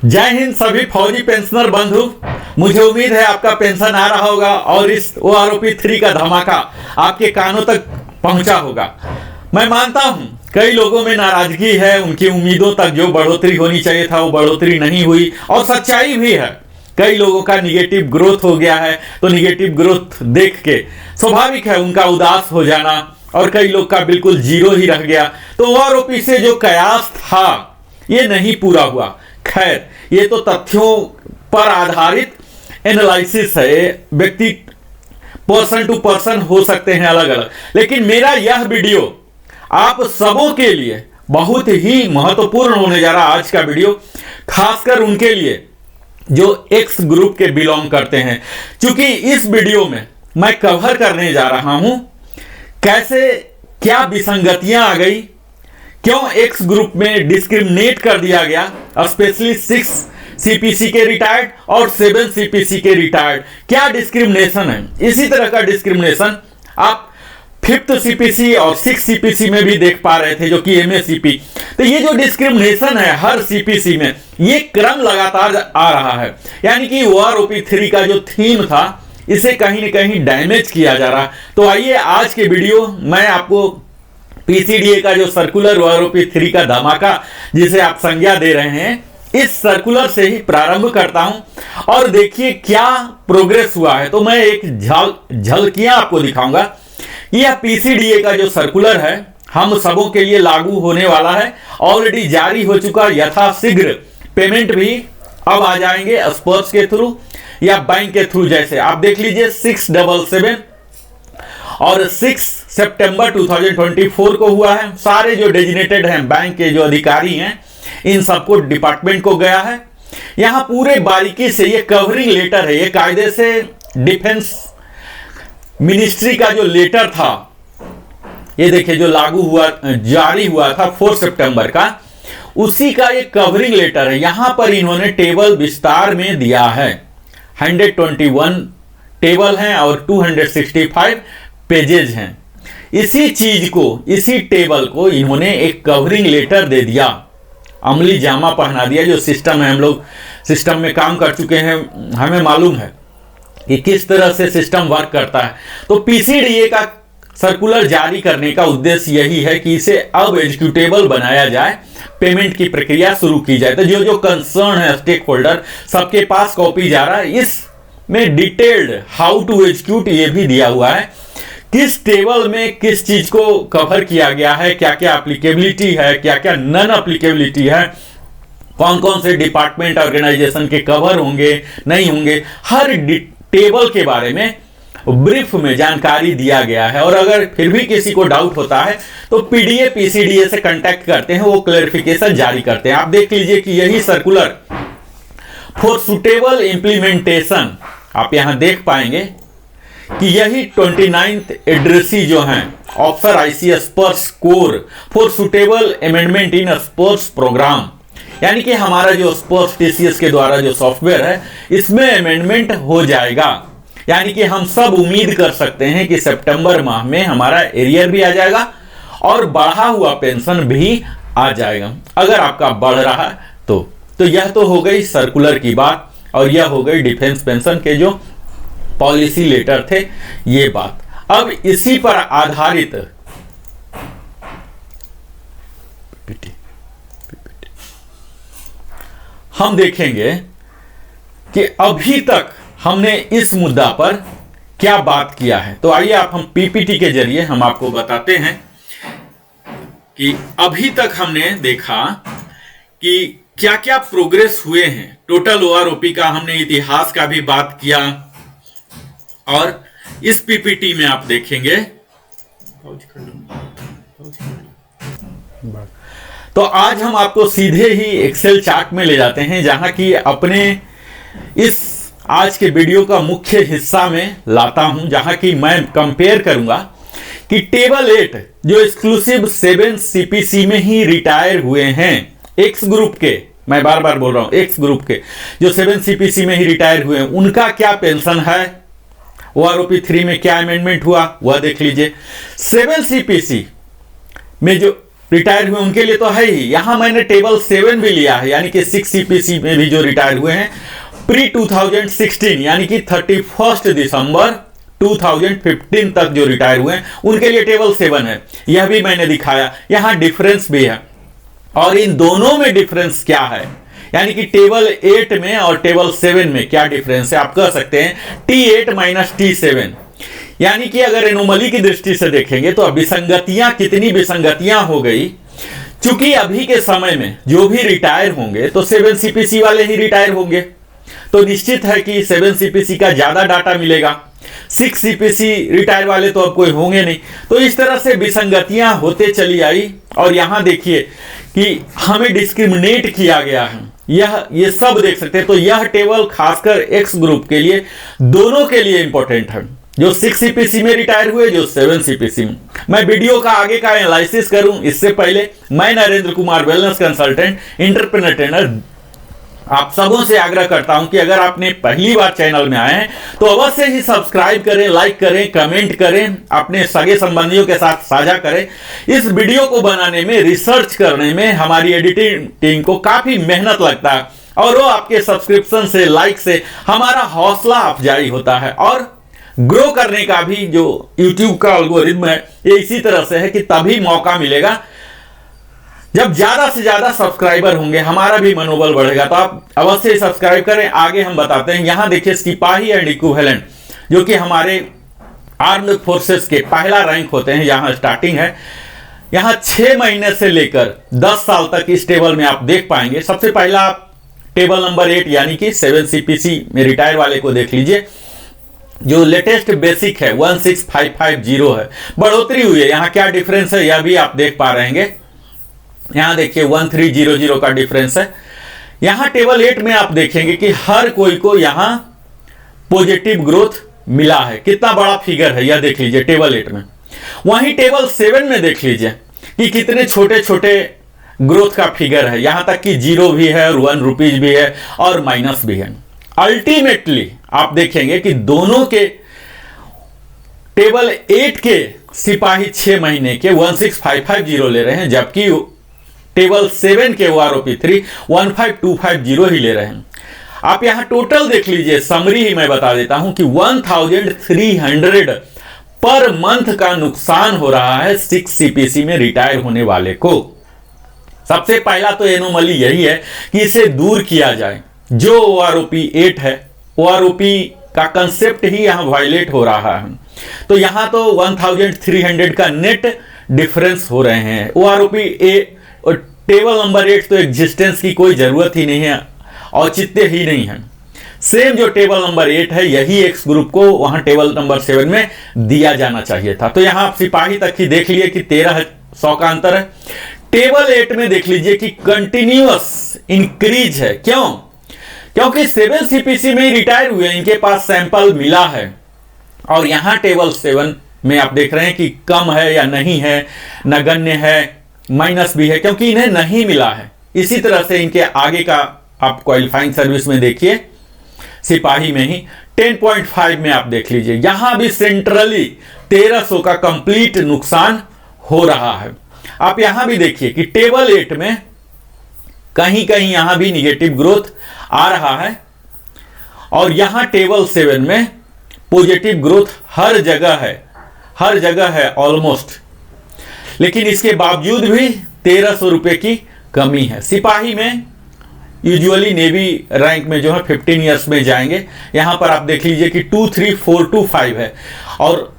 जय हिंद सभी फौजी पेंशनर बंधु। मुझे उम्मीद है आपका पेंशन आ रहा होगा और इस OROP 3 का धमाका आपके कानों तक पहुंचा होगा। मैं मानता हूं कई लोगों में नाराजगी है, उनकी उम्मीदों तक जो बढ़ोतरी होनी चाहिए था वो बढ़ोतरी नहीं हुई और सच्चाई भी है। कई लोगों का निगेटिव ग्रोथ हो गया है, तो निगेटिव ग्रोथ देख के स्वाभाविक है उनका उदास हो जाना, और कई लोग का बिल्कुल जीरो ही रह गया। तो OROP से जो कयास था ये नहीं पूरा हुआ। खैर, ये तो तथ्यों पर आधारित एनालिसिस है, व्यक्ति पर्सन टू पर्सन हो सकते हैं अलग अलग, लेकिन मेरा यह वीडियो आप सबों के लिए बहुत ही महत्वपूर्ण होने जा रहा है। आज का वीडियो खासकर उनके लिए जो X ग्रुप के बिलोंग करते हैं, क्योंकि इस वीडियो में मैं कवर करने जा रहा हूं कैसे क्या विसंगतियां आ गई, क्यों X ग्रुप में डिस्क्रिमिनेट कर दिया गया, स्पेशली 6 CPC के रिटायर्ड और 7 CPC के रिटायर्ड। क्या डिस्क्रिमिनेशन है? इसी तरह का डिस्क्रिमिनेशन आप 5th CPC और 6 CPC में भी देख पा रहे थे, जो कि MACP। तो ये जो डिस्क्रिमिनेशन है हर CPC में, ये क्रम लगातार आ रहा है। यानी कि OROP 3 का जो थीम था इसे कहीं न कहीं डैमेज किया जा रहा है। तो आइए आज के वीडियो मैं आपको PCDA का जो सर्कुलर OROP 3 का धमाका जिसे आप संज्ञा दे रहे हैं, इस सर्कुलर से ही प्रारंभ करता हूं और देखिए क्या प्रोग्रेस हुआ है। तो मैं एक झलकियां आपको दिखाऊंगा। यह PCDA का जो सर्कुलर है हम सबों के लिए लागू होने वाला है, ऑलरेडी जारी हो चुका, यथाशीघ्र पेमेंट भी अब आ जाएंगे स्पर्श के थ्रू या बैंक के थ्रू। जैसे आप देख लीजिए 677 और 6 सितंबर 2024 को हुआ है। सारे जो डेजिग्नेटेड हैं बैंक के जो अधिकारी हैं इन सबको डिपार्टमेंट को गया है। यहां पूरे बारीकी से ये कवरिंग लेटर है, ये कायदे से डिफेंस मिनिस्ट्री का जो लेटर था, ये देखिए जो लागू हुआ, जारी हुआ था 4 सितंबर का, उसी का ये कवरिंग लेटर है। यहां पर इन्होंने टेबल विस्तार में दिया है। 121 टेबल हैं और 265 पेजेज हैं। इसी चीज को, इसी टेबल को इन्होंने एक कवरिंग लेटर दे दिया, अमली जामा पहना दिया। जो सिस्टम है, हम लोग सिस्टम में काम कर चुके हैं, हमें मालूम है कि किस तरह से सिस्टम वर्क करता है। तो PCDA का सर्कुलर जारी करने का उद्देश्य यही है कि इसे अब एग्जीक्यूटेबल बनाया जाए, पेमेंट की प्रक्रिया शुरू की जाए। तो जो जो कंसर्न है स्टेक होल्डर, सबके पास कॉपी जा रहा है। इसमें डिटेल्ड हाउ टू एग्जीक्यूट ये भी दिया हुआ है, किस टेबल में किस चीज को कवर किया गया है, क्या क्या एप्लीकेबिलिटी है, क्या क्या नॉन एप्लीकेबिलिटी है, कौन कौन से डिपार्टमेंट ऑर्गेनाइजेशन के कवर होंगे नहीं होंगे, हर टेबल के बारे में ब्रीफ में जानकारी दिया गया है। और अगर फिर भी किसी को डाउट होता है तो PCDA से कांटेक्ट करते हैं, वो क्लैरिफिकेशन जारी करते हैं। आप देख लीजिए कि यही सर्कुलर फॉर सुटेबल इंप्लीमेंटेशन, आप यहां देख पाएंगे कि यही 29th एड्रेसी जो हैं ऑफिसर IC स्पर्श core for suitable amendment in स्पर्श प्रोग्राम, यानी कि हमारा जो स्पर्श TCS के द्वारा जो सॉफ्टवेयर है इसमें अमेंडमेंट हो जाएगा। यानी कि हम सब उम्मीद कर सकते हैं कि सितंबर माह में हमारा एरियर भी आ जाएगा और बढ़ा हुआ पेंशन भी आ जाएगा, अगर आपका बढ़ रहा है तो यह तो हो गई सर्कुलर की बात, और यह हो गई डिफेंस पेंशन के जो पॉलिसी लेटर थे ये बात। अब इसी पर आधारित हम देखेंगे कि अभी तक हमने इस मुद्दा पर क्या बात किया है। तो आइए आप हम PPT के जरिए हम आपको बताते हैं कि अभी तक हमने देखा कि क्या क्या प्रोग्रेस हुए हैं। टोटल OROP का हमने इतिहास का भी बात किया, और इस PPT में आप देखेंगे तो आज हम आपको सीधे ही एक्सेल चार्ट में ले जाते हैं, जहां की अपने इस आज के वीडियो का मुख्य हिस्सा में लाता हूं, जहां की मैं कंपेयर करूंगा कि टेबल 8 जो एक्सक्लूसिव 7 CPC में ही रिटायर हुए हैं, X ग्रुप के, मैं बार बार बोल रहा हूं X ग्रुप के जो 7 CPC में ही रिटायर हुए हैं, उनका क्या पेंशन है, OROP 3 में क्या अमेंडमेंट हुआ वह देख लीजिए। 7 CPC में जो रिटायर हुए उनके लिए तो है ही। यहां मैंने टेबल 7 भी लिया है, यानी कि 6 सीपीसी में भी जो रिटायर हुए हैं प्री 2016 यानी कि 31 दिसंबर 2015 तक जो रिटायर हुए हैं उनके लिए टेबल 7 है। यह भी मैंने दिखाया। यहां डिफरेंस भी है, और इन दोनों में डिफरेंस क्या है, यानी कि टेबल 8 में और टेबल 7 में क्या डिफरेंस है। आप कह सकते हैं T8 माइनस T7, यानी कि अगर एनोमली की दृष्टि से देखेंगे तो विसंगतियां, कितनी विसंगतियां हो गई। चूंकि अभी के समय में जो भी रिटायर होंगे तो 7 सीपीसी वाले ही रिटायर होंगे, तो निश्चित है कि 7 सीपीसी का ज्यादा डाटा मिलेगा। 6 सीपीसी रिटायर वाले तो अब कोई होंगे नहीं। तो इस तरह से विसंगतियां होते चली आई, और यहां देखिए कि हमें डिस्क्रिमिनेट किया गया है। ये सब देख सकते हैं। तो यह टेबल खासकर एक्स ग्रुप के लिए, दोनों के लिए इंपॉर्टेंट है, जो 6 सीपीसी में रिटायर हुए, जो 7 सीपीसी में। मैं वीडियो का आगे का एनालिसिस करूं इससे पहले मैं Narendra Kumar, wellness consultant, entrepreneur trainer, आप सबों से आग्रह करता हूं कि अगर आपने पहली बार चैनल में आए हैं तो अवश्य ही सब्सक्राइब करें, लाइक करें, कमेंट करें, अपने सगे संबंधियों के साथ साझा करें। इस वीडियो को बनाने में, रिसर्च करने में हमारी एडिटिंग टीम को काफी मेहनत लगता है, और वो आपके सब्सक्रिप्शन से, लाइक से हमारा हौसला अफजाई होता है। और ग्रो करने का भी जो YouTube का एल्गोरिथम है ये इसी तरह से है कि तभी मौका मिलेगा जब ज्यादा से ज्यादा सब्सक्राइबर होंगे, हमारा भी मनोबल बढ़ेगा। तो आप अवश्य सब्सक्राइब करें। आगे हम बताते हैं। यहां देखिए सिपाही एंड इक्विवेलेंट, जो कि हमारे आर्म्ड फोर्सेस के पहला रैंक होते हैं, यहां स्टार्टिंग है। यहां 6 महीने से लेकर 10 साल तक इस टेबल में आप देख पाएंगे। सबसे पहला आप टेबल नंबर 8 यानी कि 7 सीपीसी में रिटायर वाले को देख लीजिए। जो लेटेस्ट बेसिक है 16550 है, बढ़ोतरी हुई है। यहां क्या डिफरेंस है यह भी आप देख पा रहे हैं। यहां देखिए 1300 का डिफरेंस है। यहां टेबल 8 में आप देखेंगे कि हर कोई को यहां पॉजिटिव ग्रोथ मिला है। कितना बड़ा फिगर है यह देख लीजिए टेबल 8 में। वहीं टेबल 7 में देख लीजिए कि कितने छोटे छोटे ग्रोथ का फिगर है। यहां तक कि 0 भी है और 1 रुपीज भी है और माइनस भी है। अल्टीमेटली आप देखेंगे कि दोनों के टेबल 8 के सिपाही 6 महीने के 16550 ले रहे हैं, जबकि टेबल 7 के OROP 3 15250 ही ले रहे हैं। आप यहां टोटल देख लीजिए, समरी ही मैं बता देता हूं कि 1300 पर मंथ का नुकसान हो रहा है 6 सीपीसी में रिटायर होने वाले को। सबसे पहला तो एनोमली यही है कि इसे दूर किया जाए। जो OROP 8 है, OROP का कंसेप्ट ही यहां वायलेट हो रहा है। तो यहां तो 1300 का नेट डिफरेंस हो रहे हैं। OROP 8 और टेबल नंबर 8 तो एग्जिस्टेंस की कोई जरूरत ही नहीं है, औचित्य ही नहीं है। सेम जो टेबल नंबर 8 है यही एक्स ग्रुप को वहां टेबल नंबर 7 में दिया जाना चाहिए था। तो यहां आप सिपाही तक ही देख लिए कि 1300 का अंतर है। टेबल 8 में देख लीजिए कि कंटिन्यूअस इंक्रीज है। क्यों? क्योंकि 7 सीपीसी में रिटायर हुए, इनके पास सैंपल मिला है, और यहां टेबल 7 में आप देख रहे हैं कि कम है या नहीं है, नगण्य है, माइनस भी है, क्योंकि इन्हें नहीं मिला है। इसी तरह से इनके आगे का आप क्वालिफाइंग सर्विस में देखिए, सिपाही में ही 10.5 में आप देख लीजिए, यहां भी सेंट्रली 1300 का कंप्लीट नुकसान हो रहा है। आप यहां भी देखिए कि टेबल 8 में कहीं कहीं यहां भी निगेटिव ग्रोथ आ रहा है, और यहां टेबल 7 में पॉजिटिव ग्रोथ हर जगह है ऑलमोस्ट। लेकिन इसके बावजूद भी 1300 रुपए की कमी है। सिपाही में यूजुअली नेवी रैंक में जो है 15 ईयर्स में जाएंगे। यहां पर आप देख लीजिए कि 23425 है, और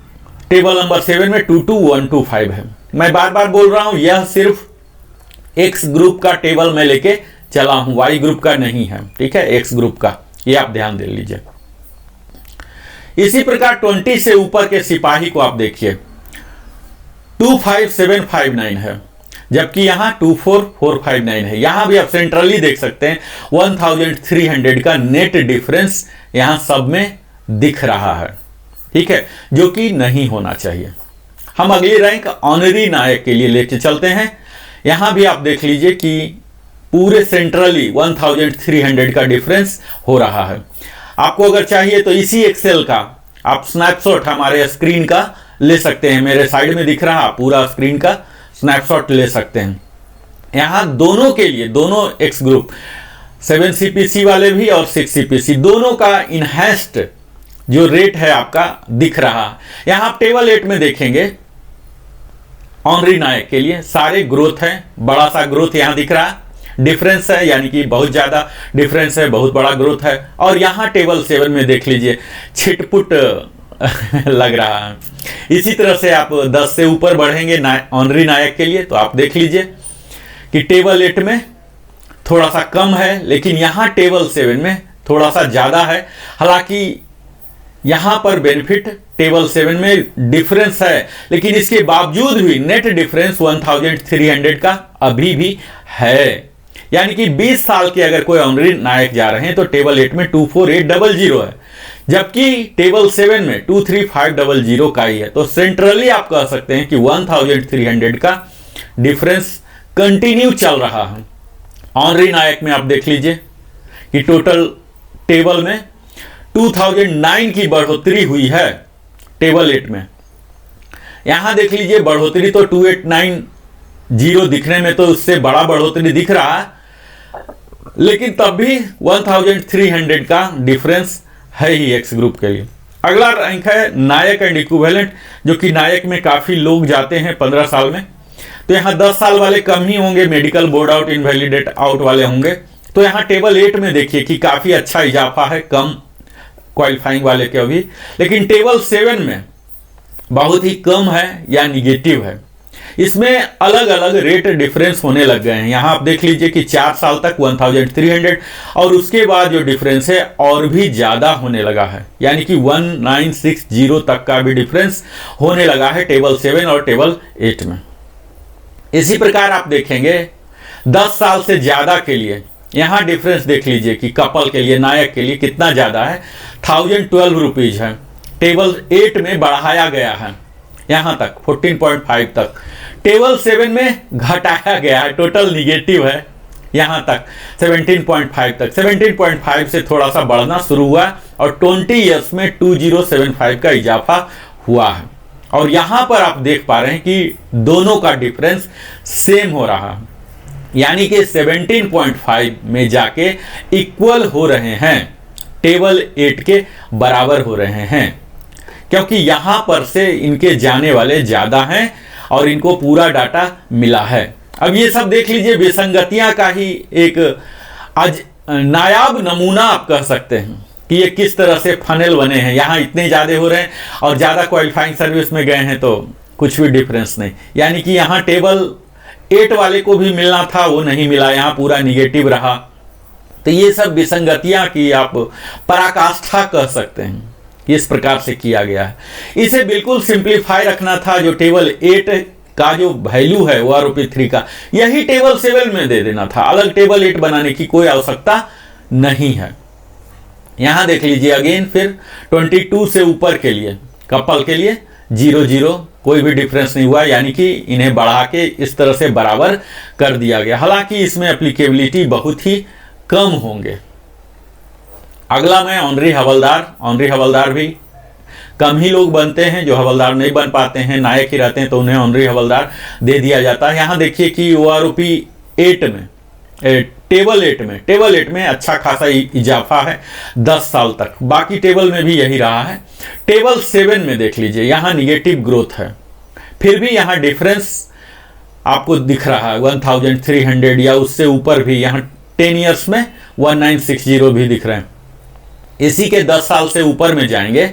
टेबल नंबर 7 में 22125 है। मैं बार बार बोल रहा हूं, यह सिर्फ एक्स ग्रुप का टेबल में लेके चला हूं, वाई ग्रुप का नहीं है, ठीक है, एक्स ग्रुप का, ये आप ध्यान दे लीजिए। इसी प्रकार 20 से ऊपर के सिपाही को आप देखिए 25759 है, जबकि यहां 24459 है। यहां भी आप सेंट्रली देख सकते हैं 1300 का नेट डिफरेंस यहां सब में दिख रहा है, ठीक है, जो कि नहीं होना चाहिए। हम अगली रैंक ऑनरी नायक के लिए लेके चलते हैं। यहां भी आप देख लीजिए कि पूरे सेंट्रली 1300 का डिफरेंस हो रहा है। आपको अगर चाहिए तो इसी एक्सेल का आप स्नैपशॉट हमारे स्क्रीन का ले सकते हैं। मेरे साइड में दिख रहा, पूरा स्क्रीन का स्नैपशॉट ले सकते हैं। यहाँ दोनों के लिए, दोनों एक्स ग्रुप 7CPC वाले भी और 6CPC दोनों का इनहैंस्ड जो रेट है आपका दिख रहा है। यहाँ आप टेबल 8 में देखेंगे ऑनरी नायक के लिए सारे ग्रोथ है, बड़ा सा ग्रोथ यहाँ दिख रहा है, डिफरेंस है यानी कि बहुत ज़्यादा डिफरेंस है, बहुत बड़ा ग्रोथ है। और यहाँ टेबल 7 में देख लीजिए छिटपुट लग रहा है। इसी तरह से आप 10 से ऊपर बढ़ेंगे ऑनरी नायक के लिए तो आप देख लीजिए कि टेबल 8 में थोड़ा सा कम है, लेकिन यहाँ टेबल 7 में थोड़ा सा ज़्यादा है। हालांकि यहाँ पर बेनिफिट टेबल 7 में डिफरेंस है, लेकिन इसके बावजूद भी नेट डिफरेंस 1300 का अभी भी है। यानी कि 20 साल के अगर कोई ऑनरी नायक जा रहे हैं तो टेबल 8 में 24800 है, जबकि टेबल 7 में 23500 का ही है। तो सेंट्रली आप कह सकते हैं कि 1300 का डिफरेंस कंटिन्यू चल रहा है। ऑनरी नायक में आप देख लीजिए कि टोटल टेबल में 2009 की बढ़ोतरी हुई है टेबल 8 में। यहां देख लीजिए बढ़ोतरी तो 2890 दिखने में तो उससे बड़ा बढ़ोतरी दिख रहा है, लेकिन तब भी 1300 का डिफरेंस है ही एक्स ग्रुप के लिए। अगला रैंक है नायक एंड इक्विवेलेंट, जो कि नायक में काफी लोग जाते हैं 15 साल में, तो यहाँ 10 साल वाले कम ही होंगे, medical board out invalidate out वाले होंगे। तो यहाँ टेबल 8 में देखिए कि काफी अच्छा इजाफा है कम क्वालिफाइंग वाले के अभी, लेकिन टेबल 7 में बहुत ही कम है या निगेटिव है। इसमें अलग अलग रेट डिफरेंस होने लग गए हैं। यहाँ आप देख लीजिए कि 4 साल तक 1300 और उसके बाद जो डिफरेंस है और भी ज़्यादा होने लगा है, यानी कि 1960 तक का भी डिफरेंस होने लगा है टेबल 7 और टेबल 8 में। इसी प्रकार आप देखेंगे 10 साल से ज़्यादा के लिए यहाँ डिफरेंस देख लीजिए कि कपल के लिए, नायक के लिए कितना ज़्यादा है, 1012 रुपीज़ है। टेबल 8 में बढ़ाया गया है यहाँ तक 14.5 तक, टेबल 7 में घटाया गया है, टोटल निगेटिव है यहाँ तक 17.5 तक। 17.5 से थोड़ा सा बढ़ना शुरू हुआ और 20 ईयर्स में 2075 का इजाफा हुआ है। और यहाँ पर आप देख पा रहे हैं कि दोनों का डिफरेंस सेम हो रहा है, यानी कि 17.5 में जाके इक्वल हो रहे हैं, टेबल 8 के बराबर हो रहे हैं, क्योंकि यहां पर से इनके जाने वाले ज्यादा हैं और इनको पूरा डाटा मिला है। अब ये सब देख लीजिए विसंगतियां का ही एक आज नायाब नमूना आप कह सकते हैं कि ये किस तरह से फनेल बने हैं। यहाँ इतने ज़्यादा हो रहे हैं और ज़्यादा क्वालिफाइंग सर्विस में गए हैं तो कुछ भी डिफरेंस नहीं, यानी कि यहाँ टेबल 8 वाले को भी मिलना था वो नहीं मिला, यहाँ पूरा निगेटिव रहा। तो ये सब विसंगतियाँ की आप पराकाष्ठा कह सकते हैं, इस प्रकार से किया गया है। इसे बिल्कुल सिंप्लीफाई रखना था, जो टेबल 8 का जो वैल्यू है OROP 3 का, यही टेबल 7 में दे देना था, अलग टेबल 8 बनाने की कोई आवश्यकता नहीं है। यहाँ देख लीजिए अगेन फिर 22 से ऊपर के लिए कपल के लिए 0 कोई भी डिफरेंस नहीं हुआ, यानी कि इन्हें बढ़ा के इस तरह से बराबर कर दिया गया। हालांकि इसमें एप्लीकेबिलिटी बहुत ही कम होंगे। अगला में ऑनरी हवलदार भी कम ही लोग बनते हैं, जो हवलदार नहीं बन पाते हैं, नायक ही रहते हैं, तो उन्हें ऑनरी हवलदार दे दिया जाता है। यहाँ देखिए कि OROP 8 में टेबल 8 में अच्छा खासा इजाफा है 10 साल तक, बाकी टेबल में भी यही रहा है। टेबल 7 में देख लीजिए यहाँ निगेटिव ग्रोथ है, फिर भी यहाँ डिफरेंस आपको दिख रहा है 1300 या उससे ऊपर भी। यहाँ 10 ईयर्स में 1960 भी दिख रहे हैं। इसी के 10 साल से ऊपर में जाएंगे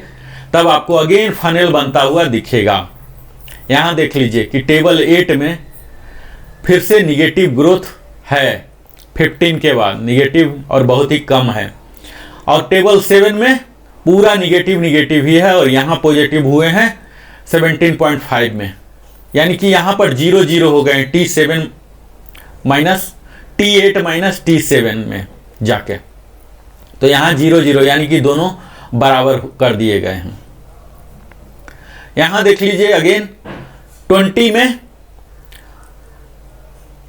तब आपको अगेन फनेल बनता हुआ दिखेगा। यहाँ देख लीजिए कि टेबल 8 में फिर से निगेटिव ग्रोथ है, 15 के बाद निगेटिव और बहुत ही कम है, और टेबल 7 में पूरा निगेटिव ही है और यहाँ पॉजिटिव हुए हैं 17.5 में, यानी कि यहाँ पर 0 हो गए T7 minus T8 minus T7 में जाके, तो यहाँ 0 यानी कि दोनों बराबर कर दिए गए हैं। यहाँ देख लीजिए अगेन 20 में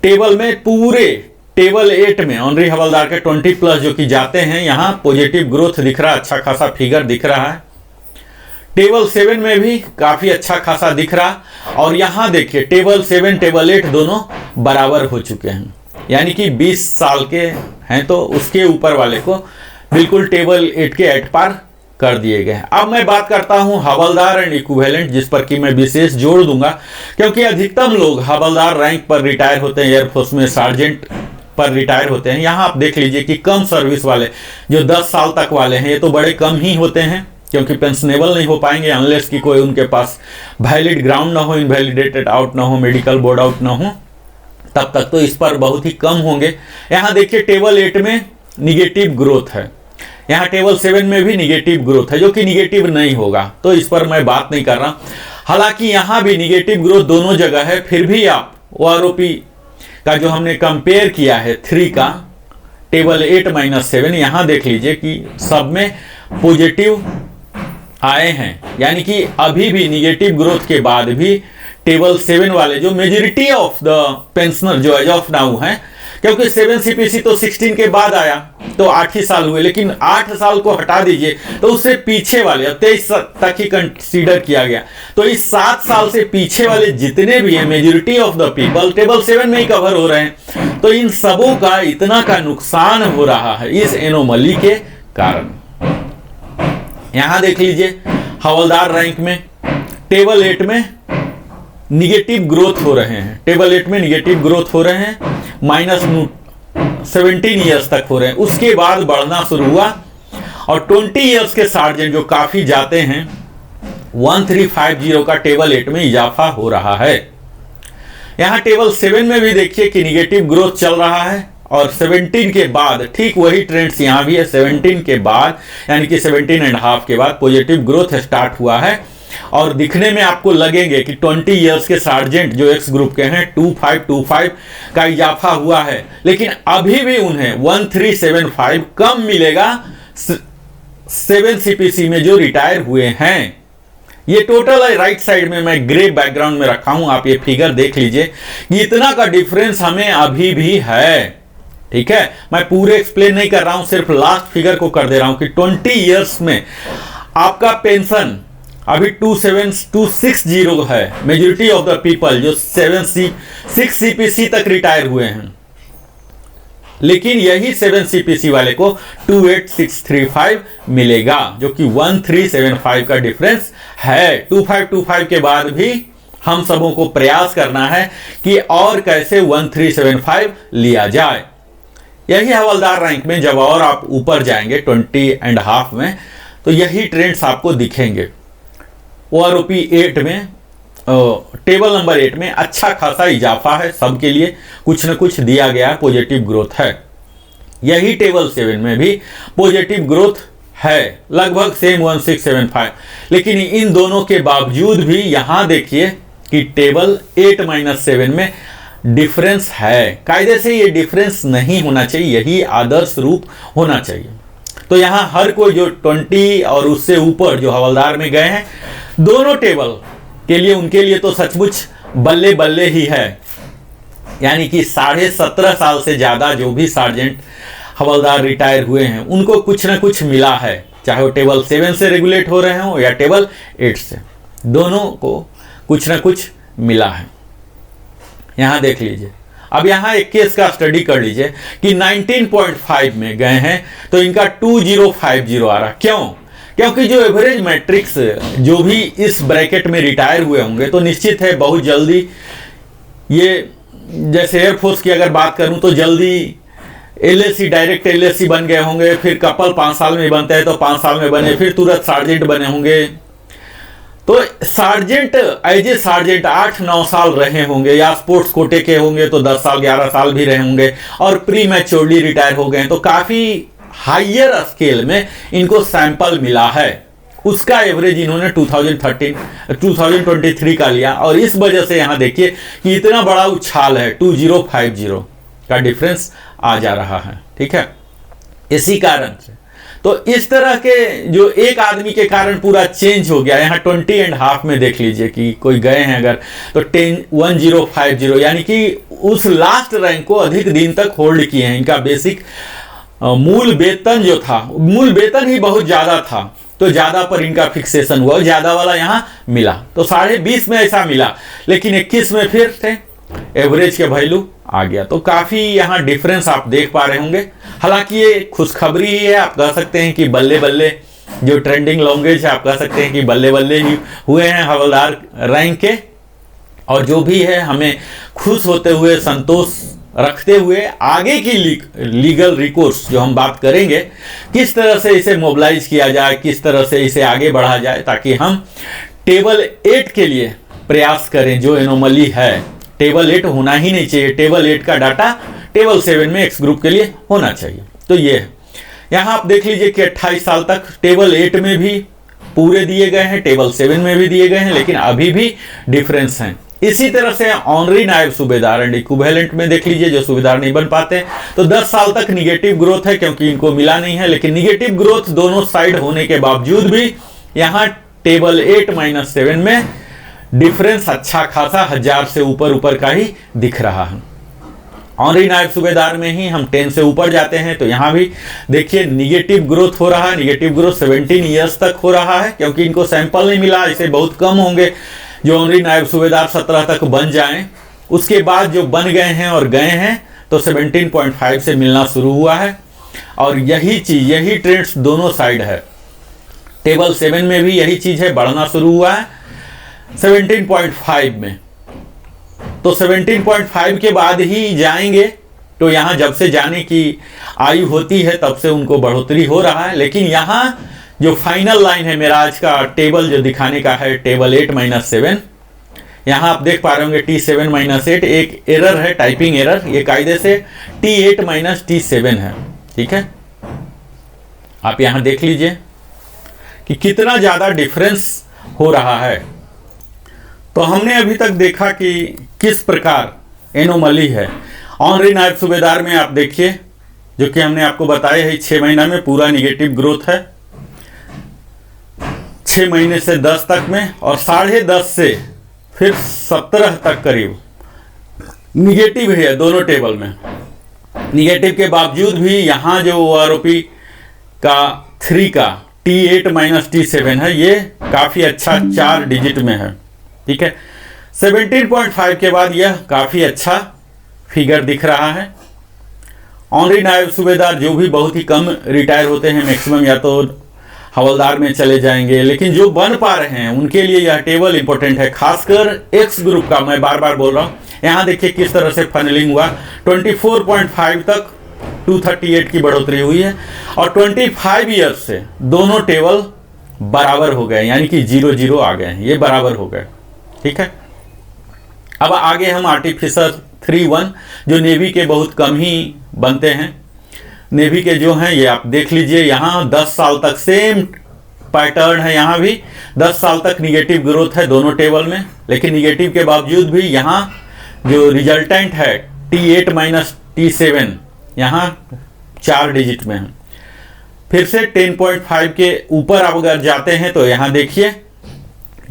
टेबल में पूरे टेबल 8 में ऑनरी हवलदार के 20 प्लस जो कि जाते हैं, यहाँ पॉजिटिव ग्रोथ दिख रहा है, अच्छा खासा फिगर दिख रहा है। टेबल 7 में भी काफी अच्छा खासा दिख रहा। और यहां देखिए टेबल 7 टेबल 8 दोनों बराबर हो चुके हैं, यानी कि 20 साल के हैं तो उसके ऊपर वाले को बिल्कुल टेबल 8 के एट पार कर दिए गए हैं। अब मैं बात करता हूं हवलदार एंड इक्विवेलेंट, जिस पर कि मैं विशेष जोड़ दूंगा, क्योंकि अधिकतम लोग हवलदार रैंक पर रिटायर होते हैं, एयरफोर्स में सार्जेंट पर रिटायर होते हैं। यहां आप देख लीजिए कि कम सर्विस वाले जो 10 साल तक वाले हैं, ये तो बड़े कम ही होते हैं, क्योंकि पेंशनेबल नहीं हो पाएंगे अनलेस कि कोई उनके पास वैलिड ग्राउंड ना हो, इनवैलिडेटेड आउट ना हो, मेडिकल बोर्ड आउट ना हो, तब तक तो इस पर बहुत ही कम होंगे। यहां देखिए टेबल 8 में निगेटिव ग्रोथ है, यहां टेबल 7 में भी निगेटिव ग्रोथ है, जो कि निगेटिव नहीं होगा, तो इस पर मैं बात नहीं कर रहा। हालांकि यहां भी निगेटिव ग्रोथ दोनों जगह है, फिर भी आप OROP का जो हमने कंपेयर किया है 3 का टेबल 8-7, यहां देख लीजिए कि सब में पॉजिटिव आए हैं, यानी कि अभी भी निगेटिव ग्रोथ के बाद भी टेबल 7 वाले जो मेजॉरिटी ऑफ द पेंशनर जो एज ऑफ नाउ हैं, क्योंकि 7 CPC तो 16 के बाद आया तो 8 ही साल हुए, लेकिन 8 साल को हटा दीजिए तो उससे पीछे वाले 23 तक ही कंसीडर किया गया, तो इस 7 साल से पीछे वाले जितने भी हैं majority of the people table 7 में ही कवर हो रहे हैं। तो इन सबों का इतना का नुकसान हो रहा है इस एनोमली के कारण। यहां देख लीजिए हवलदार रैंक में टेबल 8 में निगेटिव ग्रोथ हो रहे हैं, टेबल 8 में निगेटिव ग्रोथ हो रहे हैं, -17 ईयर्स तक हो रहे हैं, उसके बाद बढ़ना शुरू हुआ और 20 ईयर्स के सार्जेंट जो काफी जाते हैं 1350 का टेबल 8 में इजाफा हो रहा है। यहां टेबल 7 में भी देखिए कि निगेटिव ग्रोथ चल रहा है और 17 के बाद ठीक वही ट्रेंड्स यहां भी है, 17 के बाद यानी कि 17.5 के बाद पॉजिटिव ग्रोथ स्टार्ट हुआ है और दिखने में आपको लगेंगे कि 20 इयर्स के सार्जेंट जो एक्स ग्रुप के हैं 2525 का इजाफा हुआ है, लेकिन अभी भी उन्हें 1375 कम मिलेगा 7 CPC में जो रिटायर हुए हैं। ये टोटल है, राइट साइड में मैं ग्रे बैकग्राउंड में रखा हूं, आप ये फिगर देख लीजिए कि इतना का डिफरेंस हमें अभी भी है। ठीक है, मैं पूरे एक्सप्लेन नहीं कर रहा हूं, सिर्फ लास्ट फिगर को कर दे रहा हूं कि 20 इयर्स में आपका पेंशन अभी 2760 है, मेजॉरिटी ऑफ द पीपल जो 6 CPC तक रिटायर हुए हैं, लेकिन यही 7 CPC वाले को 28635 मिलेगा, जो कि 1375 का डिफरेंस है। 2525 के बाद भी हम सबों को प्रयास करना है कि और कैसे 1375 लिया जाए। यही हवलदार रैंक में जब और आप ऊपर जाएंगे 20.5 में तो यही ट्रेंड्स आपको दिखेंगे। OROP 8 में टेबल नंबर 8 में अच्छा खासा इजाफा है, सबके लिए कुछ न कुछ दिया गया, पॉजिटिव ग्रोथ है। यही टेबल 7 में भी पॉजिटिव ग्रोथ है, लगभग सेम 1675, लेकिन इन दोनों के बावजूद भी यहां देखिए कि टेबल 8-7 में डिफरेंस है। कायदे से ये डिफरेंस नहीं होना चाहिए, यही आदर्श रूप होना चाहिए। तो यहां हर कोई जो 20 और उससे ऊपर जो हवलदार में गए हैं, दोनों टेबल के लिए उनके लिए तो सचमुच बल्ले बल्ले ही है, यानी कि 17.5 साल से ज्यादा जो भी सार्जेंट हवलदार रिटायर हुए हैं उनको कुछ ना कुछ मिला है, चाहे वो टेबल 7 से रेगुलेट हो रहे हो या टेबल 8 से, दोनों को कुछ ना कुछ मिला है। यहां देख लीजिए, अब यहां एक केस का स्टडी कर लीजिए कि 19.5 में गए हैं तो इनका 2050 आ रहा। क्यों? क्योंकि जो एवरेज मैट्रिक्स जो भी इस ब्रैकेट में रिटायर हुए होंगे तो निश्चित है बहुत जल्दी, ये जैसे एयरफोर्स की अगर बात करूं तो जल्दी LAC डायरेक्ट LAC बन गए होंगे, फिर कपल 5 साल में बनते हैं तो 5 साल में बने, फिर तुरंत सार्जेंट बने होंगे। तो सार्जेंट एज ए सार्जेंट 8-9 साल रहे होंगे, या स्पोर्ट्स कोटे के होंगे तो 10 साल 11 साल भी रहे होंगे, और प्री मैच्योरली रिटायर हो गए, तो काफी हाइयर स्केल में इनको सैंपल मिला है। उसका एवरेज इन्होंने 2023 का लिया और इस वजह से यहां देखिए कि इतना बड़ा उछाल है, 2050 का डिफरेंस आ जा रहा है। ठीक है, इसी कारण से तो इस तरह के जो एक आदमी के कारण पूरा चेंज हो गया। यहाँ 20.5 में देख लीजिए कि कोई गए हैं अगर तो 1050 यानी कि उस लास्ट रैंक को अधिक दिन तक होल्ड किए हैं। इनका बेसिक मूल वेतन जो था, मूल वेतन ही बहुत ज्यादा था, तो ज़्यादा पर इनका फिक्सेशन हुआ, ज़्यादा वाला यहाँ मिला, तो 20.5 में ऐसा मिला, लेकिन 21 में फिर से एवरेज के वैल्यू आ गया। तो काफ़ी यहाँ डिफरेंस आप देख पा रहे होंगे। हालांकि ये खुशखबरी ही है, आप कह सकते हैं कि बल्ले बल्ले जो ट्रेंडिंग लैंग्वेज है, आप कह सकते हैं कि बल्ले बल्ले ही हुए हैं हवलदार रैंक के। और जो भी है हमें खुश होते हुए, संतोष रखते हुए आगे की लीगल रिकोर्स जो हम बात करेंगे, किस तरह से इसे मोबिलाइज किया जाए, किस तरह से इसे आगे बढ़ा जाए, ताकि हम टेबल 8 के लिए प्रयास करें। जो एनोमली है टेबल 8 होना ही नहीं चाहिए, टेबल 8 का डाटा टेबल 7 में एक्स ग्रुप के लिए होना चाहिए। तो ये है, यहाँ आप देख लीजिए कि 28 साल तक टेबल 8 में भी पूरे दिए गए हैं, टेबल 7 में भी दिए गए हैं, लेकिन अभी भी डिफरेंस हैं। इसी तरह से ऑनरी नायब सूबेदार एंड इक्विवेलेंट में देख लीजिए, जो सूबेदार नहीं बन पाते तो 10 साल तक निगेटिव ग्रोथ है, क्योंकि इनको मिला नहीं है। लेकिन निगेटिव ग्रोथ दोनों साइड होने के बावजूद भी यहाँ टेबल 8-7 में डिफरेंस अच्छा खासा 1000 से ऊपर का ही दिख रहा है। ऑनरी नायब सूबेदार में ही हम 10 से ऊपर जाते हैं, तो यहाँ भी देखिए निगेटिव ग्रोथ हो रहा है। निगेटिव ग्रोथ 17 ईयर्स तक हो रहा है, क्योंकि इनको सैंपल नहीं मिला। इसे बहुत कम होंगे जो ऑनरी नायब सूबेदार 17 तक बन जाएं। उसके बाद जो बन गए हैं और गए हैं तो 17.5 से मिलना शुरू हुआ है। और यही चीज, यही ट्रेंड्स दोनों साइड है। टेबल 7 में भी यही चीज है, बढ़ना शुरू हुआ है 17.5 में। तो 17.5 के बाद ही जाएंगे, तो यहाँ जब से जाने की आयु होती है तब से उनको बढ़ोतरी हो रहा है। लेकिन यहाँ जो फाइनल लाइन है मेरा आज का टेबल जो दिखाने का है, टेबल 8-7, यहाँ आप देख पा रहे होंगे T7-8 एक एरर है, टाइपिंग एरर। ये कायदे से T8-T7 है, ठीक है। आप यहाँ देख लीजिए कि कितना ज़्यादा डिफरेंस हो रहा है। तो हमने अभी तक देखा कि किस प्रकार एनोमली है। ऑनरी नायब सूबेदार में आप देखिए, जो कि हमने आपको बताया है 6 महीना में पूरा निगेटिव ग्रोथ है, 6 महीने से 10 तक में, और 10.5 से फिर 17 तक करीब निगेटिव है दोनों टेबल में। निगेटिव के बावजूद भी यहाँ जो OROP का 3 का T8-T7 है, ये काफ़ी अच्छा 4 डिजिट में है, ठीक है। 17.5 के बाद यह काफ़ी अच्छा फिगर दिख रहा है। ऑनरी नायब सूबेदार जो भी बहुत ही कम रिटायर होते हैं, मैक्सिमम या तो हवलदार में चले जाएंगे, लेकिन जो बन पा रहे हैं उनके लिए यह टेबल इंपॉर्टेंट है, खासकर एक्स ग्रुप का। मैं बार बार बोल रहा हूँ, यहाँ देखिए किस तरह से फनलिंग हुआ। 24.5 तक 238 की बढ़ोतरी हुई है, और 25 ईयर्स से दोनों टेबल बराबर हो गए, यानी कि 0-0 आ गए हैं, ये बराबर हो गए, ठीक है। अब आगे हम आर्टिफिशियल 3-1 जो नेवी के बहुत कम ही बनते हैं, नेवी के जो हैं ये आप देख लीजिए। यहाँ 10 साल तक सेम पैटर्न है, यहाँ भी 10 साल तक निगेटिव ग्रोथ है दोनों टेबल में। लेकिन निगेटिव के बावजूद भी यहाँ जो रिजल्टेंट है T8-T7 यहाँ 4 डिजिट में है। फिर से 10.5 के ऊपर आप अगर जाते हैं तो यहाँ देखिए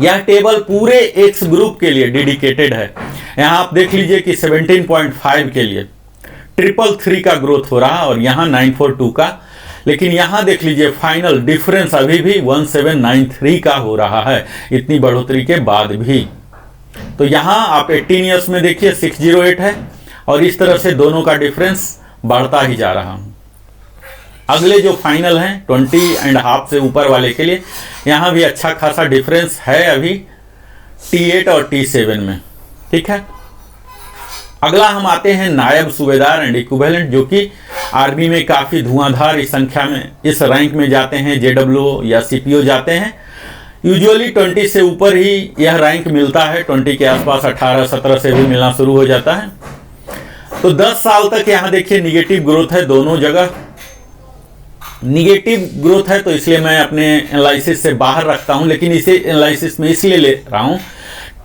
यह टेबल पूरे एक्स ग्रुप के लिए डेडिकेटेड है। यहाँ आप देख लीजिए कि 17.5 के लिए 333 का ग्रोथ हो रहा, और यहाँ 942 का। लेकिन यहाँ देख लीजिए फाइनल डिफरेंस अभी भी 1793 का हो रहा है, इतनी बढ़ोतरी के बाद भी। तो यहाँ आप 18 ईयर्स में देखिए 608 है, और इस तरह से दोनों का डिफरेंस बढ़ता ही जा रहा है। अगले जो फाइनल हैं 20.5 से ऊपर वाले के लिए यहाँ भी अच्छा खासा डिफरेंस है अभी T8 और T7 में, ठीक है। अगला हम आते हैं नायब सूबेदार एंड इक्विवेलेंट, जो कि आर्मी में काफ़ी धुआंधार इस संख्या में इस रैंक में जाते हैं, JWO या CPO जाते हैं। यूजुअली 20 से ऊपर ही यह रैंक मिलता है, 20 के आसपास 18-17 से भी मिलना शुरू हो जाता है। तो 10 साल तक यहाँ देखिए निगेटिव ग्रोथ है, दोनों जगह निगेटिव ग्रोथ है, तो इसलिए मैं अपने एनालिसिस से बाहर रखता हूँ। लेकिन इसे एनालिसिस में इसलिए ले रहा हूँ,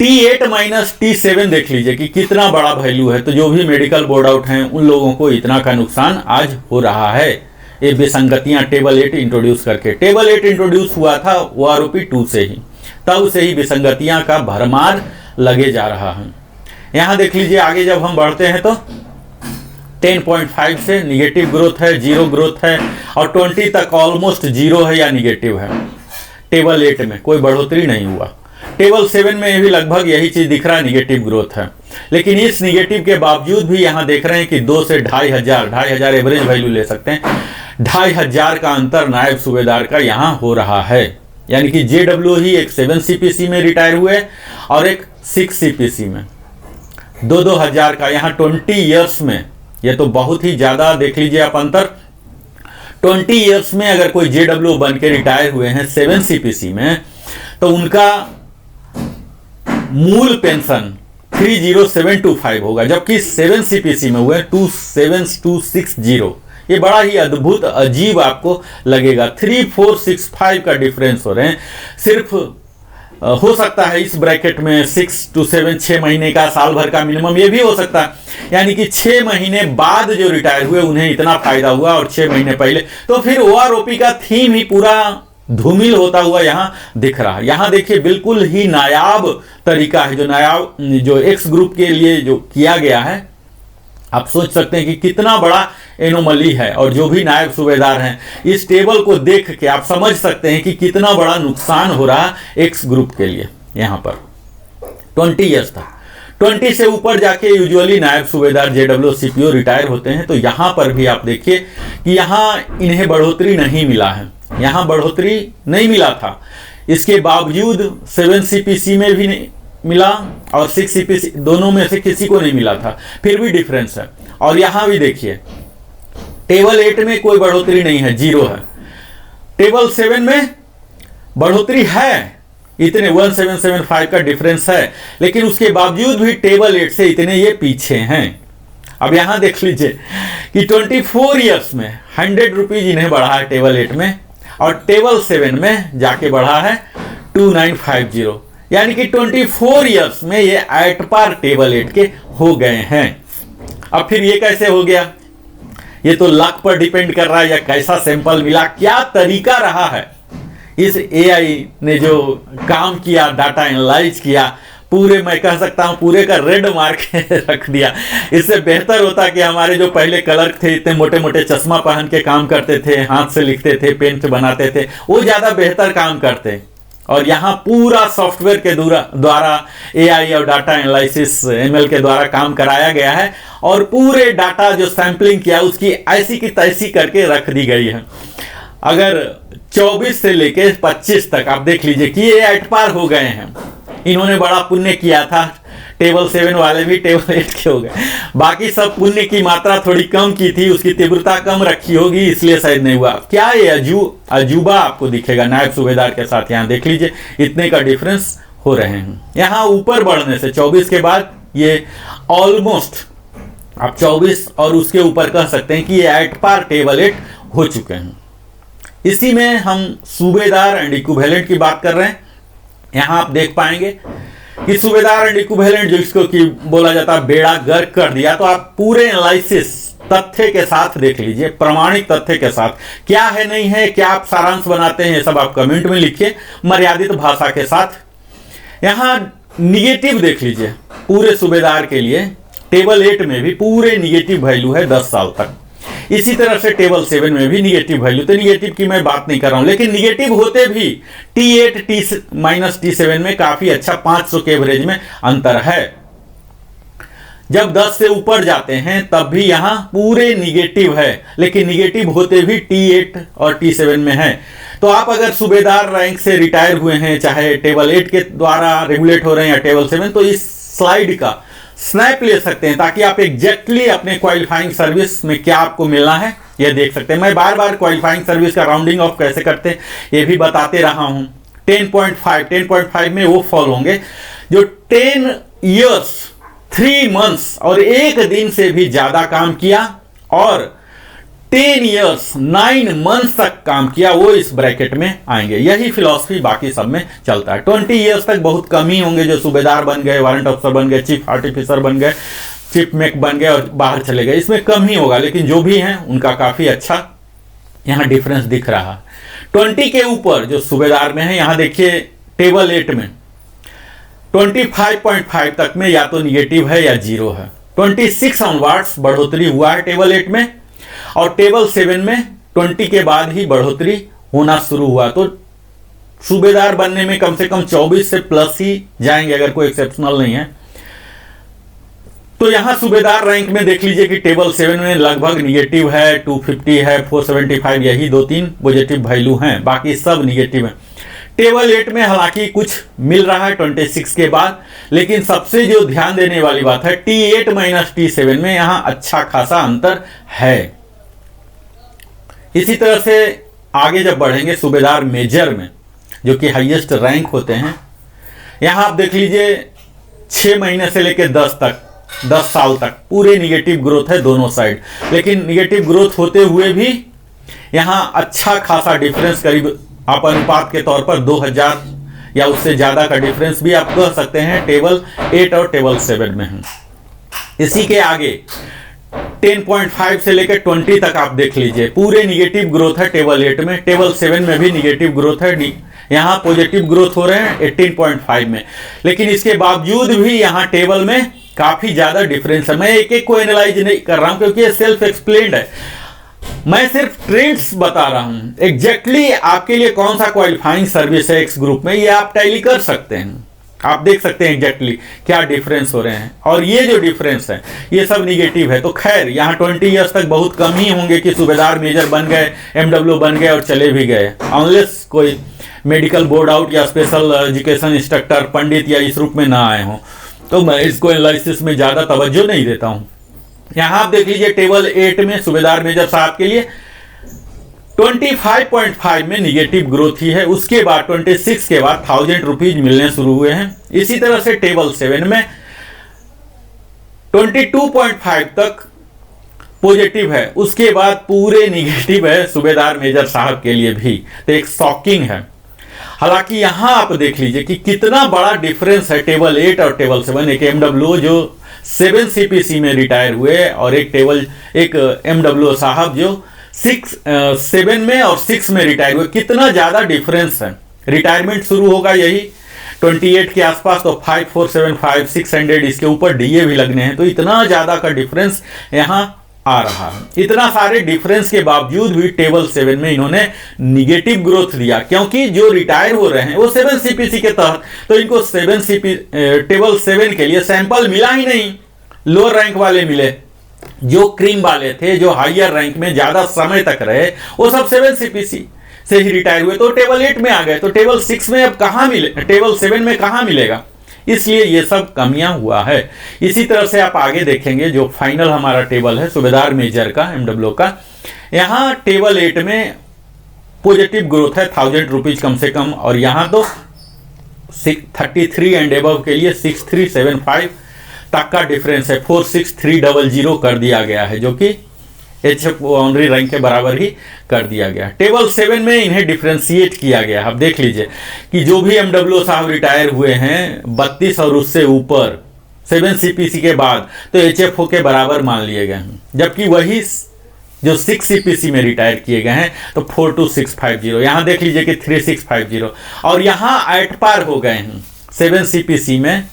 T8-T7 देख लीजिए कि कितना बड़ा वैल्यू है। तो जो भी मेडिकल बोर्ड आउट हैं उन लोगों को इतना का नुकसान आज हो रहा है, ये विसंगतियां टेबल 8 इंट्रोड्यूस करके। टेबल 8 इंट्रोड्यूस हुआ था OROP 2 से ही, तब से ही विसंगतियां का भरमार लगे जा रहा है। यहाँ देख लीजिए आगे जब हम बढ़ते हैं तो 10.5 से निगेटिव ग्रोथ है, 0 ग्रोथ है, और 20 तक ऑलमोस्ट 0 है या निगेटिव है। टेबल 8 में कोई बढ़ोतरी नहीं हुआ। टेबल 7 में भी लगभग यही चीज दिख रहा है, निगेटिव ग्रोथ है। लेकिन इस निगेटिव के बावजूद भी यहां देख रहे हैं कि 2 से 2500 एवरेज वैल्यू ले सकते हैं, 2500 का अंतर नायब सूबेदार का यहां हो रहा है। यानी कि JW ही एक 7 CPC में रिटायर हुए और एक 6 CPC में, 2-2000 का यहाँ 20 ईयर्स में। ये तो बहुत ही ज्यादा देख लीजिए आप अंतर। 20 ईयर्स में अगर कोई JW बन के रिटायर हुए हैं 7 CPC में, तो उनका मूल पेंशन 30725 होगा, जबकि 7 CPC में हुए 27260। ये बड़ा ही अद्भुत अजीब आपको लगेगा, 3465 का डिफरेंस हो रहे हैं। सिर्फ हो सकता है इस ब्रैकेट में 6 to 7 6 महीने का, साल भर का मिनिमम, ये भी हो सकता है। यानी कि 6 महीने बाद जो रिटायर हुए उन्हें इतना फायदा हुआ और 6 महीने पहले, तो फिर OROP का थीम ही पूरा धूमिल होता हुआ यहां दिख रहा है। यहां देखिए बिल्कुल ही नायाब तरीका है जो एक्स ग्रुप के लिए जो किया गया है। आप सोच सकते हैं कि कितना बड़ा एनोमली है, और जो भी नायब सूबेदार हैं इस टेबल को देख के आप समझ सकते हैं कि कितना बड़ा नुकसान हो रहा है एक्स ग्रुप के लिए। यहां पर 20 ईयर्स था, 20 से ऊपर जाके यूजुअली नायब सूबेदार JW CPO रिटायर होते हैं। तो यहां पर भी आप देखिए कि यहां इन्हें बढ़ोतरी नहीं मिला है, यहां बढ़ोतरी नहीं मिला था। इसके बावजूद 7 CPC में भी नहीं मिला और 6 CPC, दोनों में से किसी को नहीं मिला था, फिर भी डिफरेंस है। और यहां भी देखिए टेबल 8 में कोई बढ़ोतरी नहीं है, 0 है। टेबल 7 में बढ़ोतरी है, इतने 1775 का डिफरेंस है, लेकिन उसके बावजूद भी टेबल 8 से इतने ये पीछे हैं। अब यहां देख लीजिए कि 24 ईयर्स में 100 रुपीज इन्हें बढ़ा है टेबल 8 में, और टेबल 7 में जाके बढ़ा है 2950। यानी कि 24 ईयर्स में ये एट पार टेबल 8 के हो गए हैं। अब फिर ये कैसे हो गया? ये तो लक पर डिपेंड कर रहा है, या कैसा सैंपल मिला, क्या तरीका रहा है इस AI ने जो काम किया, डाटा एनालाइज किया, पूरे मैं कह सकता हूं पूरे का रेड मार्क रख दिया। इससे बेहतर होता कि हमारे जो पहले क्लर्क थे, इतने मोटे मोटे चश्मा पहन के काम करते थे, हाथ से लिखते थे, पेन से बनाते थे, वो ज्यादा बेहतर काम करते। और यहाँ पूरा सॉफ्टवेयर के द्वारा AI और डाटा एनालिसिस ML के द्वारा काम कराया गया है, और पूरे डाटा जो सैंपलिंग किया उसकी ऐसी की तैसी करके रख दी गई है। अगर 24 से लेके 25 तक आप देख लीजिए कि ये एट पार हो गए हैं। इन्होंने बड़ा पुण्य किया था, टेबल 7 वाले भी टेबल 8 के हो गए। बाकी सब पुण्य की मात्रा थोड़ी कम की थी, उसकी तीव्रता कम रखी होगी, इसलिए शायद नहीं हुआ। क्या ये अजूबा आपको दिखेगा नायब सूबेदार के साथ। यहाँ देख लीजिए इतने का डिफरेंस हो रहे हैं। यहाँ ऊपर बढ़ने से 24 के बाद ये ऑलमोस्ट आप 24 और उसके ऊपर कह सकते हैं कि ये एट पार टेबल 8 हो चुके हैं। इसी में हम सूबेदार एंड इक्विवेलेंट की बात कर रहे हैं। यहाँ आप देख पाएंगे कि सूबेदार एंड इक्विवेलेंट जो इसको कि बोला जाता है बेड़ा गर्क कर दिया। तो आप पूरे एनालिसिस तथ्य के साथ देख लीजिए, प्रमाणिक तथ्य के साथ, क्या है नहीं है, क्या आप सारांश बनाते हैं, ये सब आप कमेंट में लिखिए मर्यादित भाषा के साथ। यहाँ निगेटिव देख लीजिए पूरे सूबेदार के लिए, टेबल 8 में भी पूरे निगेटिव वैल्यू है 10 साल तक। इसी तरह से टेबल 7 में भी निगेटिव वैल्यू, तो निगेटिव की मैं बात नहीं कर रहा हूं, लेकिन निगेटिव होते भी T8 T-7 में काफी अच्छा 500 के एवरेज में अंतर है। जब 10 से ऊपर जाते हैं तब भी यहां पूरे निगेटिव है, लेकिन निगेटिव होते भी T8 और T7 में है। तो आप अगर सूबेदार रैंक से रिटायर हुए हैं, चाहे टेबल 8 के द्वारा रेगुलेट हो रहे हैं या टेबल 7, तो इस स्लाइड का स्नैप ले सकते हैं ताकि आप एग्जैक्टली अपने क्वालिफाइंग सर्विस में क्या आपको मिलना है यह देख सकते हैं। मैं बार बार क्वालिफाइंग सर्विस का राउंडिंग ऑफ कैसे करते हैं ये भी बताते रहा हूं। 10.5 में वो फॉल होंगे जो 10 ईयर्स 3 मंथ्स और 1 दिन से भी ज्यादा काम किया, और 10 ईयर्स 9 मंथ्स तक काम किया, वो इस ब्रैकेट में आएंगे। यही फिलॉसफी बाकी सब में चलता है। 20 ईयर्स तक बहुत कम ही होंगे जो सूबेदार बन गए, वारंट ऑफिसर बन गए, चीफ आर्टिफिसर बन गए, चीफ मेक बन गए और बाहर चले गए, इसमें कम ही होगा। लेकिन जो भी हैं उनका काफी अच्छा यहाँ डिफरेंस दिख रहा है। 20 के ऊपर जो सूबेदार में है, यहाँ देखिए टेबल 8 में 25.5 तक में या तो निगेटिव है या 0 है। 26 ऑनवर्ड्स बढ़ोतरी हुआ है टेबल 8 में, और टेबल 7 में 20 के बाद ही बढ़ोतरी होना शुरू हुआ। तो सूबेदार बनने में कम से कम 24 से प्लस ही जाएंगे अगर कोई एक्सेप्शनल नहीं है। तो यहां सूबेदार रैंक में देख लीजिए कि टेबल 7 में लगभग निगेटिव है, 250 है, 475, यही 2-3 पॉजिटिव वैल्यू हैं, बाकी सब निगेटिव है। टेबल 8 में हालांकि कुछ मिल रहा है 26 के बाद, लेकिन सबसे जो ध्यान देने वाली बात है T8 माइनस T7 में यहां अच्छा खासा अंतर है। इसी तरह से आगे जब बढ़ेंगे सूबेदार मेजर में, जो कि हाईएस्ट रैंक होते हैं, यहां आप देख लीजिए 6 महीने से लेकर 10 साल तक पूरे निगेटिव ग्रोथ है दोनों साइड। लेकिन निगेटिव ग्रोथ होते हुए भी यहां अच्छा खासा डिफरेंस, करीब आप अनुपात के तौर पर 2000 या उससे ज्यादा का डिफरेंस भी आप कह सकते हैं टेबल 8 और टेबल 7 में है। इसी के आगे 10.5 से लेकर 20 तक आप देख लीजिए पूरे निगेटिव ग्रोथ है टेबल 8 में। टेबल 7 में भी निगेटिव ग्रोथ है, यहाँ पॉजिटिव ग्रोथ हो रहे हैं 18.5 में। लेकिन इसके बावजूद भी यहाँ टेबल में काफी ज्यादा डिफरेंस है। मैं एक एक को एनालाइज नहीं कर रहा हूं क्योंकि ये सेल्फ एक्सप्लेन्ड है, मैं सिर्फ ट्रेंड्स बता रहा हूं। एग्जैक्टली आपके लिए कौन सा क्वालिफाइंग सर्विस है एक्स ग्रुप में, ये आप टैली कर सकते हैं, आप देख सकते हैं एग्जैक्टली क्या डिफरेंस हो रहे हैं। और ये जो डिफरेंस है ये सब निगेटिव है। तो खैर यहाँ 20 ईयर्स तक बहुत कम ही होंगे कि सूबेदार मेजर बन गए, MW बन गए और चले भी गए, अनलेस कोई मेडिकल बोर्ड आउट या स्पेशल एजुकेशन इंस्ट्रक्टर पंडित या इस रूप में ना आए हों। तो मैं इसको एनालिसिस में ज्यादा तवज्जो नहीं देता हूं। यहां आप देख लीजिए टेबल 8 में सूबेदार मेजर साहब के लिए 25.5 में निगेटिव ग्रोथ ही है। उसके बाद 26 के बाद 1000 रुपीज मिलने शुरू हुए हैं। इसी तरह से टेबल 7 में 22.5 तक पॉजिटिव है, उसके बाद पूरे निगेटिव है सूबेदार मेजर साहब के लिए भी। तो एक शॉकिंग है। हालांकि यहां आप देख लीजिए कि कितना बड़ा डिफरेंस है टेबल 8 और टेबल 7। एक MW जो 7 CPC में रिटायर हुए और एक MW साहब जो 7 में और 6 में रिटायर हुए। कितना ज्यादा डिफरेंस है। रिटायरमेंट शुरू होगा यही 28 के आसपास, तो 5475 600 इसके ऊपर DA भी लगने हैं। तो इतना ज्यादा का डिफरेंस यहां आ रहा है। इतना सारे डिफरेंस के बावजूद भी टेबल 7 में इन्होंने निगेटिव ग्रोथ दिया, क्योंकि जो रिटायर हो रहे हैं वो 7 CPC के तहत, तो इनको टेबल 7 के लिए सैंपल मिला ही नहीं। लोअर रैंक वाले मिले, जो क्रीम वाले थे, जो हायर रैंक में ज्यादा समय तक रहे, वो सब 7 CPC से ही रिटायर हुए, तो टेबल 8 में आ गए। तो टेबल 6 में अब कहां मिले, टेबल 7 में कहां मिलेगा। इसलिए ये सब कमियां हुआ है। इसी तरह से आप आगे देखेंगे जो फाइनल हमारा टेबल है सूबेदार मेजर का, MW का, यहां टेबल 8 में पॉजिटिव ग्रोथ है 1000 रुपीज कम से कम। और यहां तो 33 एंड एबव के लिए 6375 तक का डिफरेंस है, 46300 कर दिया गया है, जो कि HF बाउंड्री रैंक के बराबर ही कर दिया गया। टेबल 7 में इन्हें डिफ्रेंशिएट किया गया। अब देख लीजिए कि जो भी MW साहब रिटायर हुए हैं 32 और उससे ऊपर 7 CPC के बाद, तो HFO के बराबर मान लिए गए हैं। जबकि वही जो 6 CPC में रिटायर किए गए हैं तो 42650, यहां देख लीजिए कि 3650, और यहां एट पार हो गए हैं 7 CPC में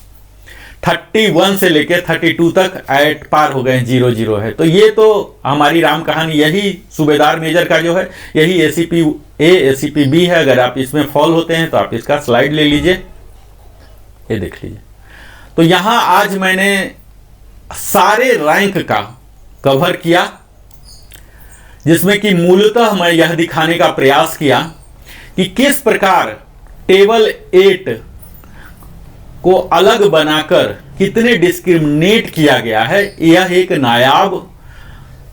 31 से लेकर 32 तक एट पार हो गए, 00 है। तो ये तो हमारी राम कहानी, यही सूबेदार मेजर का जो है यही ACP A ACP B है। अगर आप इसमें फॉल होते हैं तो आप इसका स्लाइड ले लीजिए, ये देख लीजिए। तो यहां आज मैंने सारे रैंक का कवर किया, जिसमें कि मूलतः मैं यह दिखाने का प्रयास किया कि किस प्रकार टेबल 8 को अलग बनाकर कितने डिस्क्रिमिनेट किया गया है। यह एक नायाब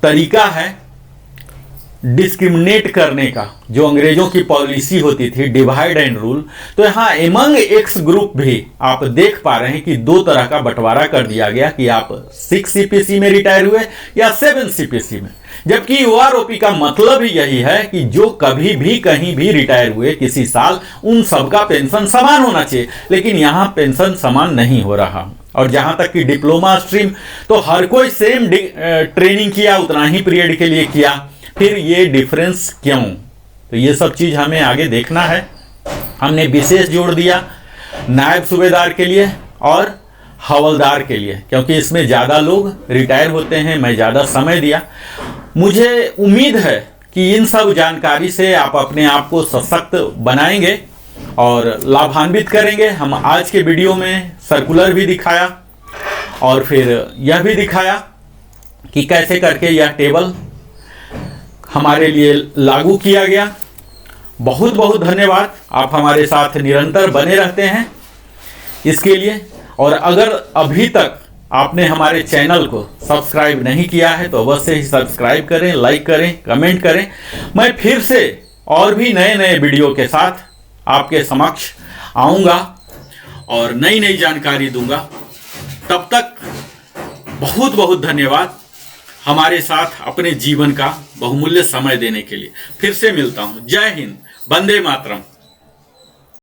तरीका है डिस्क्रिमिनेट करने का, जो अंग्रेजों की पॉलिसी होती थी डिवाइड एंड रूल। तो यहां एमंग एक्स ग्रुप भी आप देख पा रहे हैं कि 2 तरह का बंटवारा कर दिया गया कि आप 6 CPC में रिटायर हुए या 7 CPC में। जबकि OROP का मतलब ही यही है कि जो कभी भी कहीं भी रिटायर हुए किसी साल, उन सबका पेंशन समान होना चाहिए। लेकिन यहां पेंशन समान नहीं हो रहा। और जहां तक कि डिप्लोमा स्ट्रीम, तो हर कोई सेम ट्रेनिंग किया, उतना ही पीरियड के लिए किया, फिर ये डिफरेंस क्यों। तो ये सब चीज हमें आगे देखना है। हमने विशेष जोड़ दिया नायब सूबेदार के लिए और हवलदार के लिए, क्योंकि इसमें ज्यादा लोग रिटायर होते हैं। मैं ज्यादा समय दिया। मुझे उम्मीद है कि इन सब जानकारी से आप अपने आप को सशक्त बनाएंगे और लाभान्वित करेंगे। हम आज के वीडियो में सर्कुलर भी दिखाया और फिर यह भी दिखाया कि कैसे करके यह टेबल हमारे लिए लागू किया गया। बहुत बहुत धन्यवाद, आप हमारे साथ निरंतर बने रहते हैं इसके लिए। और अगर अभी तक आपने हमारे चैनल को सब्सक्राइब नहीं किया है तो अवश्य ही सब्सक्राइब करें, लाइक करें, कमेंट करें। मैं फिर से और भी नए नए वीडियो के साथ आपके समक्ष आऊँगा और नई नई जानकारी दूंगा। तब तक बहुत बहुत धन्यवाद हमारे साथ अपने जीवन का बहुमूल्य समय देने के लिए। फिर से मिलता हूँ। जय हिंद, वंदे मातरम।